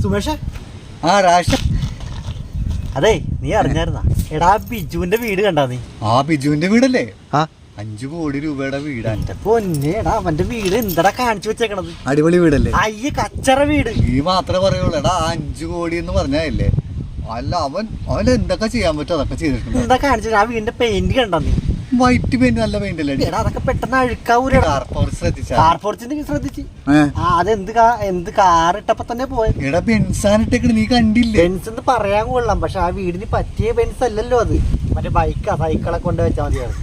സുമേഷ് ആ രാശ അതെ നീ അറിഞ്ഞായിരുന്നാ എടാ ബിജുവിന്റെ വീട് കണ്ടാ നീ? ആ ബിജുവിന്റെ വീടല്ലേ? ആ 5 കോടി രൂപയുടെ വീടാണ്. പൊന്നേടാ അവന്റെ വീട് എന്താടാ കാണിച്ചു വെച്ചേക്കണത്? അടിപൊളി വീടല്ലേ? അയ്യ കച്ചറ വീട്. ഈ മാത്രമേ പറയുള്ളൂ. എടാ 5 കോടി എന്ന് പറഞ്ഞല്ലേ? അല്ല അവൻ എന്തൊക്കെ ചെയ്യാൻ പറ്റും അതൊക്കെ ചെയ്തിട്ടുണ്ട്. എന്താ കാണിച്ചു? ആ വീടിന്റെ പെയിന്റ് കണ്ടാ നീ? വൈറ്റ് പെയിന്റ് നല്ല പെയിന്റ് അല്ലേ? എടാ അതൊക്കെ പെട്ടെന്ന് അഴുക്കാവൂരടാ. കാർപോർച്ചിന്റെ ശ്രദ്ധിച്ച് എന്ത് കാറിട്ടപ്പോ തന്നെ പോയത്. എടാ ബെൻസാനിട്ടേക്കണ് നീ കണ്ടില്ലേ? ബെൻസ് എന്ന് പറയാൻ കൊള്ളാം, പക്ഷെ ആ വീടിന് പറ്റിയ ബെൻസ് അല്ലല്ലോ അത്. മറ്റേ സൈക്കിളെ കൊണ്ട് വെച്ചാൽ മതിയാണ്.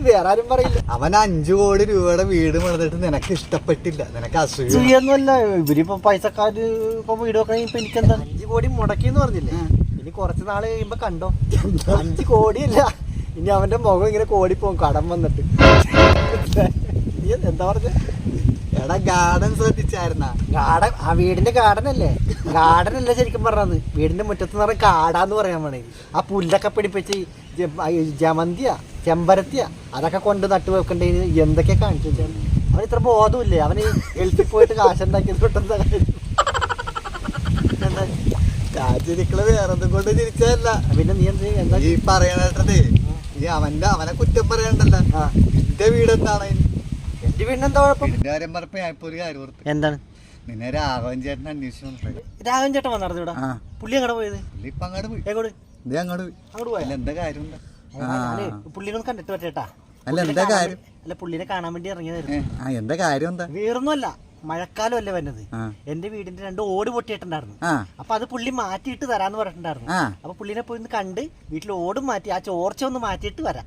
വേറെ ആരും പറയില്ല. അവൻ 5 കോടി രൂപയുടെ വീട് പണിതിട്ട് നിനക്ക് ഇഷ്ടപ്പെട്ടില്ല, നിനക്ക് അസൂയൊന്നുമല്ല. ഇവരിപ്പോ പൈസക്കാര് ഇപ്പൊ വീട് വെക്കണേ. ഇപ്പൊ എനിക്കെന്താ 5 കോടി മുടക്കിന്ന് പറഞ്ഞില്ലേ? ഇനി കുറച്ച് നാള് കഴിയുമ്പോ കണ്ടോ 5 കോടിയല്ല, ഇനി അവന്റെ മുഖം ഇങ്ങനെ കോടിപ്പോവും കടം വന്നിട്ട്. എന്താ പറഞ്ഞ? എടാ ഗാർഡൻ ശ്രദ്ധിച്ചായിരുന്ന? ഗാർഡൻ ആ വീടിന്റെ ഗാർഡൻ അല്ലേ? ഗാർഡൻ അല്ലേ ശരിക്കും പറഞ്ഞത്. വീടിന്റെ മുറ്റത്ത് നിറയെ കാടാന്ന് പറയാൻ വേണേ. ആ പുല്ലൊക്കെ പിടിപ്പിച്ച് ജമന്തിയ ചെമ്പരത്തിയ അതൊക്കെ കൊണ്ട് നട്ടു വെക്കണ്ടേ. എന്തൊക്കെ കാണിച്ചു വെച്ചാൽ അവൻ ഇത്ര ബോധമില്ലേ? അവന് ഗൾഫിൽ പോയിട്ട് കാശുണ്ടാക്കിയത് പെട്ടെന്ന് കാച്ചിരിക്കള് വേറെന്തും കൊണ്ട് ചിരിച്ചതല്ല. പിന്നെ നീ എന്താ ഈ പറയണേ? ഈ അവനെ കുറ്റം പറയണ്ടല്ല. എന്റെ വീട് എന്താണ്? എന്റെ വീടിന് എന്താ കുഴപ്പം? എന്റെ കാര്യം പറഞ്ഞപ്പോ ഞാൻ ഇപ്പൊ ഒരു കാര്യം ഓർത്തു. എന്താണ്? നിന്നെ രാഘവൻ ചേട്ടൻ അന്വേഷിച്ചു. രാഘവൻ ചേട്ടൻ വന്നിരുന്നു ഇവിടെ. പുള്ളി അങ്ങോട്ട് പോയത്? ഇപ്പൊ അങ്ങോട്ട് പോയി. എങ്ങോട്ട്? അങ്ങോട്ട് പോയി. അങ്ങോട്ട് പോയി. എന്താ കാര്യം? പുള്ളിനെ ഒന്ന് കണ്ടിട്ട് പറ്റേട്ടാ. അല്ല എന്താ കാര്യം? അല്ല പുള്ളിനെ കാണാൻ വേണ്ടി ഇറങ്ങിയതായിരുന്നു. എന്താ കാര്യം? എന്താ? വേറൊന്നുമല്ല, മഴക്കാലം അല്ലേ വരുന്നത്. എന്റെ വീടിന്റെ 2 ഓട് പൊട്ടിയിട്ടുണ്ടായിരുന്നു. അപ്പൊ അത് പുള്ളി മാറ്റിയിട്ട് തരാന്ന് പറഞ്ഞിട്ടുണ്ടായിരുന്നു. അപ്പൊ പുള്ളിനെ പോയി കണ്ട് വീട്ടിൽ ഓടും മാറ്റി ആ ചോർച്ച ഒന്ന് മാറ്റിയിട്ട് വരാം.